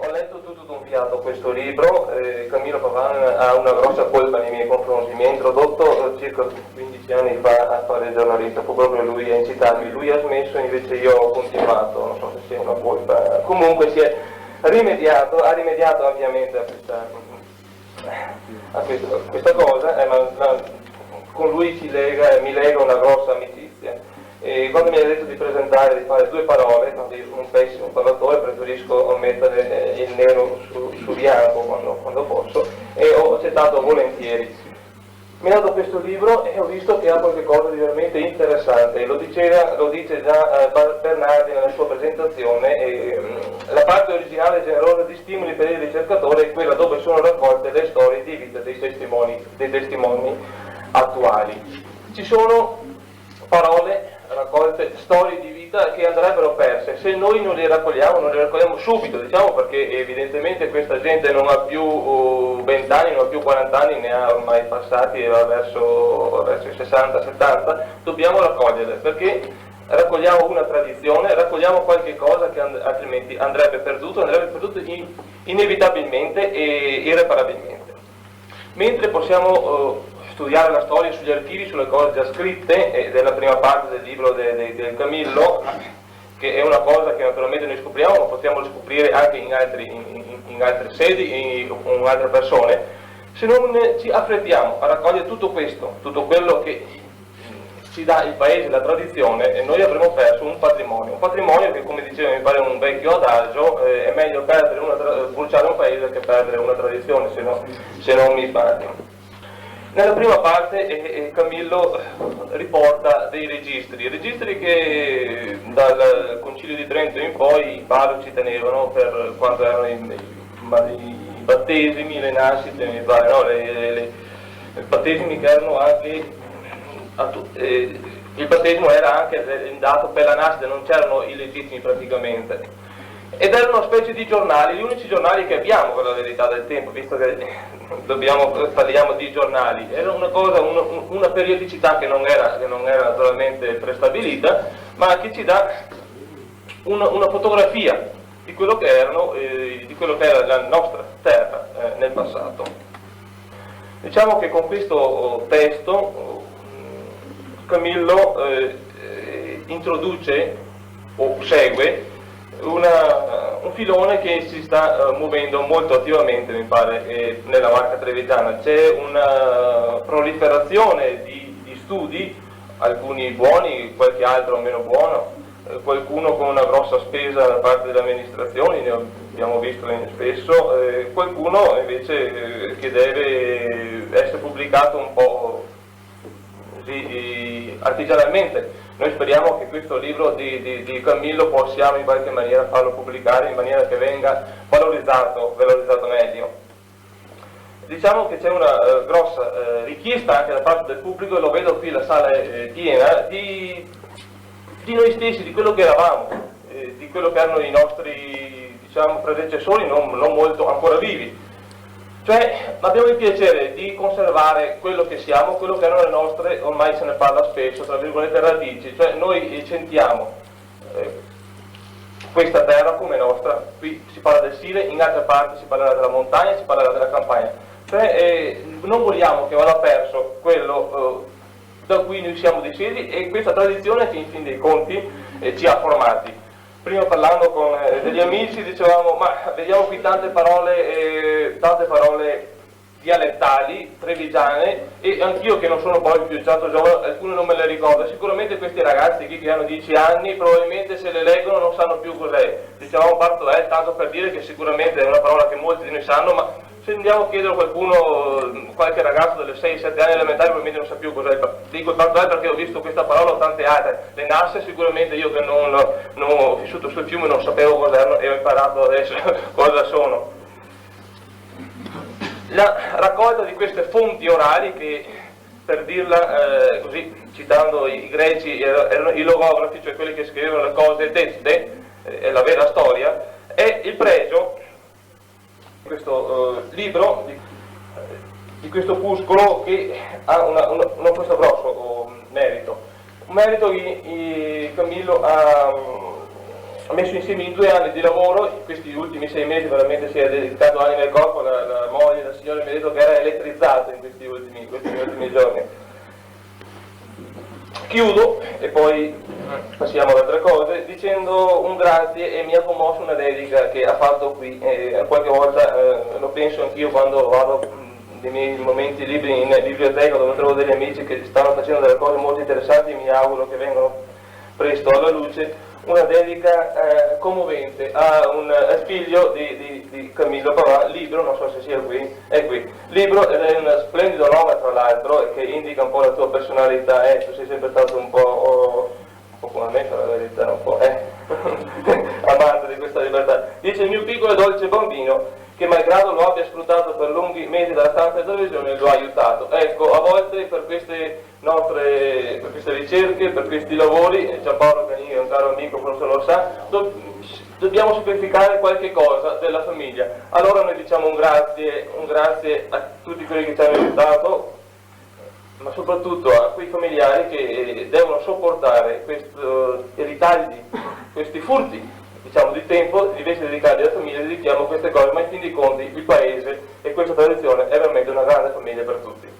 ho letto tutto d'un fiato questo libro, Camillo Pavan ha una grossa colpa nei miei confronti, mi ha introdotto circa 15 anni fa a fare giornalista, fu proprio lui a incitarmi, lui ha smesso invece io ho continuato, non so se sia una colpa, comunque si è ha rimediato ampiamente a questa cosa, con lui mi lega una grossa amicizia. E quando mi ha detto di presentare, di fare 2 parole, quando io sono un pessimo parlatore preferisco mettere il nero su bianco quando posso, e ho accettato volentieri. Mi ha dato questo libro e ho visto che ha qualcosa di veramente interessante, lo dice già Bernardi nella sua presentazione, la parte originale e generosa di stimoli per il ricercatore è quella dove sono raccolte le storie di vita dei testimoni attuali. Ci sono parole raccolte, storie di vita che andrebbero perse se noi non le raccogliamo subito, diciamo, perché evidentemente questa gente non ha più 20 anni, non ha più 40 anni, ne ha ormai passati e va verso i 60-70, dobbiamo raccoglierle, perché raccogliamo una tradizione, raccogliamo qualche cosa che altrimenti andrebbe perduto inevitabilmente e irreparabilmente. Mentre possiamo studiare la storia sugli archivi, sulle cose già scritte, della prima parte del libro del Camillo, che è una cosa che naturalmente noi scopriamo, ma possiamo scoprire anche in altre sedi, con altre persone, se non ci affrettiamo a raccogliere tutto questo, tutto quello che ci dà il paese, la tradizione, e noi avremo perso un patrimonio che, come diceva mi pare un vecchio adagio, è meglio bruciare un paese che perdere una tradizione, se non mi sbaglio. Nella prima parte Camillo riporta dei registri che dal Concilio di Trento in poi i parroci tenevano per quanto erano i battesimi, le nascite, mi pare, no? I battesimi che erano anche il battesimo era anche dato per la nascita, non c'erano i legittimi praticamente. Ed erano una specie di giornali, gli unici giornali che abbiamo per la verità del tempo, visto che parliamo di giornali. Era una cosa, una periodicità che non era naturalmente prestabilita, ma che ci dà una fotografia di quello che era la nostra terra nel passato. Diciamo che con questo testo Camillo introduce o segue un filone che si sta muovendo molto attivamente, mi pare, nella Marca Trevigiana. C'è una proliferazione di studi, alcuni buoni, qualche altro meno buono, qualcuno con una grossa spesa da parte delle amministrazioni, ne abbiamo visto spesso, qualcuno invece che deve essere pubblicato un po' così artigianalmente. Noi speriamo che questo libro di Camillo possiamo in qualche maniera farlo pubblicare in maniera che venga valorizzato meglio. Diciamo che c'è una grossa richiesta anche da parte del pubblico, e lo vedo qui, la sala è piena, di noi stessi, di quello che eravamo, di quello che erano i nostri, diciamo, predecessori non molto ancora vivi. Cioè abbiamo il piacere di conservare quello che siamo, quello che erano le nostre, ormai se ne parla spesso, tra virgolette, radici, cioè noi sentiamo questa terra come nostra, qui si parla del Sile, in altre parti si parlerà della montagna, si parlerà della campagna, cioè non vogliamo che vada perso quello da cui noi siamo discesi e questa tradizione che in fin dei conti ci ha formati. Prima parlando con degli amici dicevamo, ma vediamo qui tante parole dialettali, trevigiane, e anch'io che non sono poi più tanto giovane, alcune non me le ricordo. Sicuramente questi ragazzi qui che hanno 10 anni, probabilmente se le leggono non sanno più cos'è. Dicevamo partoè, tanto per dire che sicuramente è una parola che molti di noi sanno, ma se andiamo a chiedere a qualcuno, qualche ragazzo delle 6-7 anni elementari probabilmente non sa più cos'è. Dico il partoè perché ho visto questa parola o tante altre. Le nasse sicuramente io che non ho vissuto sul fiume non sapevo cos'erano e ho imparato adesso cosa sono. La raccolta di queste fonti orali che, per dirla così, citando i greci, erano i logografi, cioè quelli che scrivevano le cose dette, la vera storia, è il pregio di questo libro, di questo opuscolo che ha questo grosso merito. Un merito che Camillo ha ha messo insieme in 2 anni di lavoro, in questi ultimi 6 mesi veramente si è dedicato anima e corpo, la moglie, la signora mi ha detto che era elettrizzata in questi ultimi giorni. Chiudo e poi passiamo ad altre cose dicendo un grazie, e mi ha commosso una dedica che ha fatto qui, qualche volta lo penso anch'io quando vado nei miei momenti liberi in biblioteca dove trovo degli amici che stanno facendo delle cose molto interessanti e mi auguro che vengano presto alla luce. Una dedica commovente a un figlio di Camillo Pavà, Libro, non so se sia qui, è qui. Libro, ed è un splendido nome tra l'altro, che indica un po' la tua personalità, tu sei sempre stato un po' come me, per la verità, un po' amante di questa libertà. Dice: il mio piccolo e dolce bambino, che malgrado lo abbia sfruttato per lunghi mesi dalla stanza di televisione, lo ha aiutato. Ecco, a volte per queste ricerche, per questi lavori, Giampaolo Canini è un caro amico, forse lo sa, dobbiamo sacrificare qualche cosa della famiglia. Allora noi diciamo un grazie a tutti quelli che ci hanno aiutato, ma soprattutto a quei familiari che devono sopportare questi ritagli, questi furti, diciamo, di tempo. Invece di dedicarli alla famiglia dedichiamo queste cose, ma in fin dei conti il paese e questa tradizione è veramente una grande famiglia per tutti.